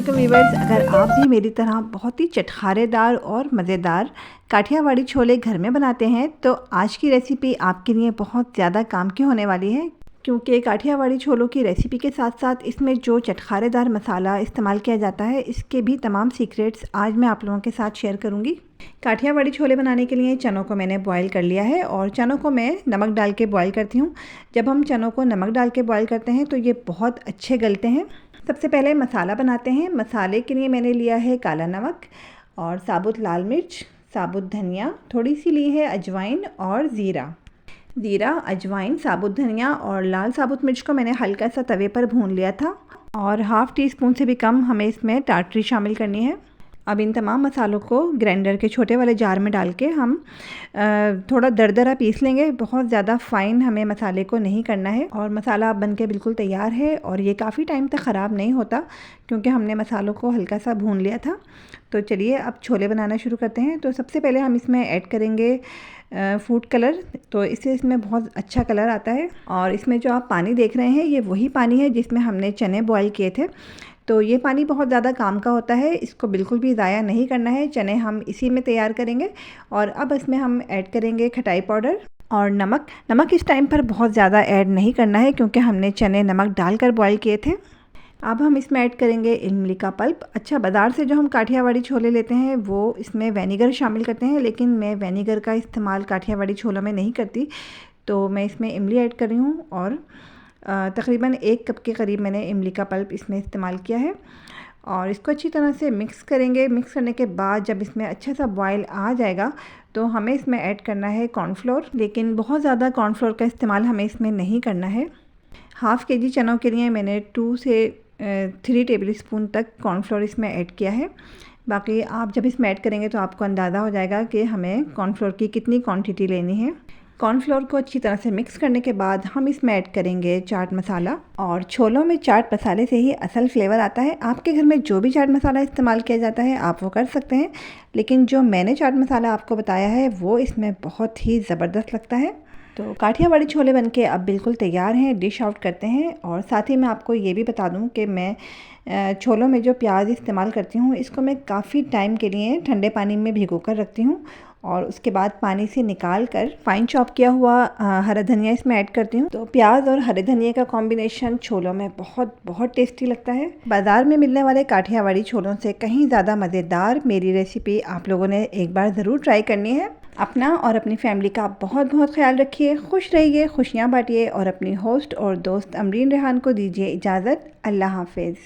वालेकुम व्यूअर्स। अगर आप भी मेरी तरह बहुत ही चटखारेदार और मज़ेदार काठियावाड़ी छोले घर में बनाते हैं तो आज की रेसिपी आपके लिए बहुत ज़्यादा काम की होने वाली है, क्योंकि काठियावाड़ी छोलों की रेसिपी के साथ साथ इसमें जो चटखारेदार मसाला इस्तेमाल किया जाता है इसके भी तमाम सीक्रेट्स आज मैं आप लोगों के साथ शेयर करूंगी। काठियावाड़ी छोले बनाने के लिए चनों को मैंने बॉईल कर लिया है और चनों को मैं नमक डाल के बॉईल करती हूँ। जब हम चनों को नमक डाल के बॉईल करते हैं तो ये बहुत अच्छे गलते हैं। सबसे पहले मसाला बनाते हैं। मसाले के लिए मैंने लिया है काला नमक और साबुत लाल मिर्च, साबुत धनिया, थोड़ी सी ली है अजवाइन और ज़ीरा, अजवाइन, साबुत धनिया और लाल साबुत मिर्च को मैंने हल्का सा तवे पर भून लिया था और हाफ़ टी स्पून से भी कम हमें इसमें टाटरी शामिल करनी है। अब इन तमाम मसालों को ग्राइंडर के छोटे वाले जार में डाल के हम थोड़ा दरदरा पीस लेंगे। बहुत ज़्यादा फ़ाइन हमें मसाले को नहीं करना है और मसाला अब बनके बिल्कुल तैयार है और ये काफ़ी टाइम तक ख़राब नहीं होता क्योंकि हमने मसालों को हल्का सा भून लिया था। तो चलिए अब छोले बनाना शुरू करते हैं। तो सबसे पहले हम इसमें ऐड करेंगे फूड कलर। तो इससे इसमें बहुत अच्छा कलर आता है और इसमें जो आप पानी देख रहे हैं ये वही पानी है जिसमें हमने चने बॉईल किए थे। तो ये पानी बहुत ज़्यादा काम का होता है, इसको बिल्कुल भी ज़ाया नहीं करना है। चने हम इसी में तैयार करेंगे और अब इसमें हम ऐड करेंगे खटाई पाउडर और नमक इस टाइम पर बहुत ज़्यादा ऐड नहीं करना है क्योंकि हमने चने नमक डालकर बॉईल किए थे। अब हम इसमें ऐड करेंगे इमली का पल्प। अच्छा, बाज़ार से जो हम काठियावाड़ी छोले लेते हैं वो इसमें विनेगर शामिल करते हैं, लेकिन मैं विनेगर का इस्तेमाल काठियावाड़ी छोलों में नहीं करती। तो मैं इसमें इमली ऐड कर रही हूँ और तकरीबन 1 कप के करीब मैंने इमली का पल्प इसमें इस्तेमाल किया है और इसको अच्छी तरह से मिक्स करेंगे। मिक्स करने के बाद जब इसमें अच्छा सा बॉयल आ जाएगा तो हमें इसमें ऐड करना है कॉर्नफ्लोर, लेकिन बहुत ज़्यादा कॉर्नफ्लोर का इस्तेमाल हमें इसमें नहीं करना है। हाफ़ के जी चनों के लिए मैंने 2 से 3 टेबल स्पून तक कॉर्नफ्लोर इसमें ऐड किया है। बाकी आप जब इसमें ऐड करेंगे तो आपको अंदाज़ा हो जाएगा कि हमें कॉर्नफ्लोर की कितनी क्वांटिटी लेनी है। कॉर्नफ्लोर को अच्छी तरह से मिक्स करने के बाद हम इसमें ऐड करेंगे चाट मसाला। और छोलों में चाट मसाले से ही असल फ्लेवर आता है। आपके घर में जो भी चाट मसाला इस्तेमाल किया जाता है आप वो कर सकते हैं, लेकिन जो मैंने चाट मसाला आपको बताया है वो इसमें बहुत ही ज़बरदस्त लगता है। तो काठियावाड़ी छोले बनके अब बिल्कुल तैयार हैं। डिश आउट करते हैं। और साथ ही मैं आपको ये भी बता दूं कि मैं छोलों में जो प्याज इस्तेमाल करती हूँ इसको मैं काफ़ी टाइम के लिए ठंडे पानी में भिगो कर रखती हूँ और उसके बाद पानी से निकाल कर फाइन चॉप किया हुआ हरा धनिया इसमें ऐड करती हूँ। तो प्याज और हरे धनिया का कॉम्बिनेशन छोलों में बहुत बहुत टेस्टी लगता है। बाज़ार में मिलने वाले काठियावाड़ी छोलों से कहीं ज़्यादा मज़ेदार मेरी रेसिपी आप लोगों ने एक बार ज़रूर ट्राई करनी है। अपना और अपनी फैमिली का बहुत बहुत ख्याल रखिए, खुश रहिए, खुशियाँ बांटिए और अपनी होस्ट और दोस्त अमरीन रेहान को दीजिए इजाज़त। अल्लाह हाफिज़।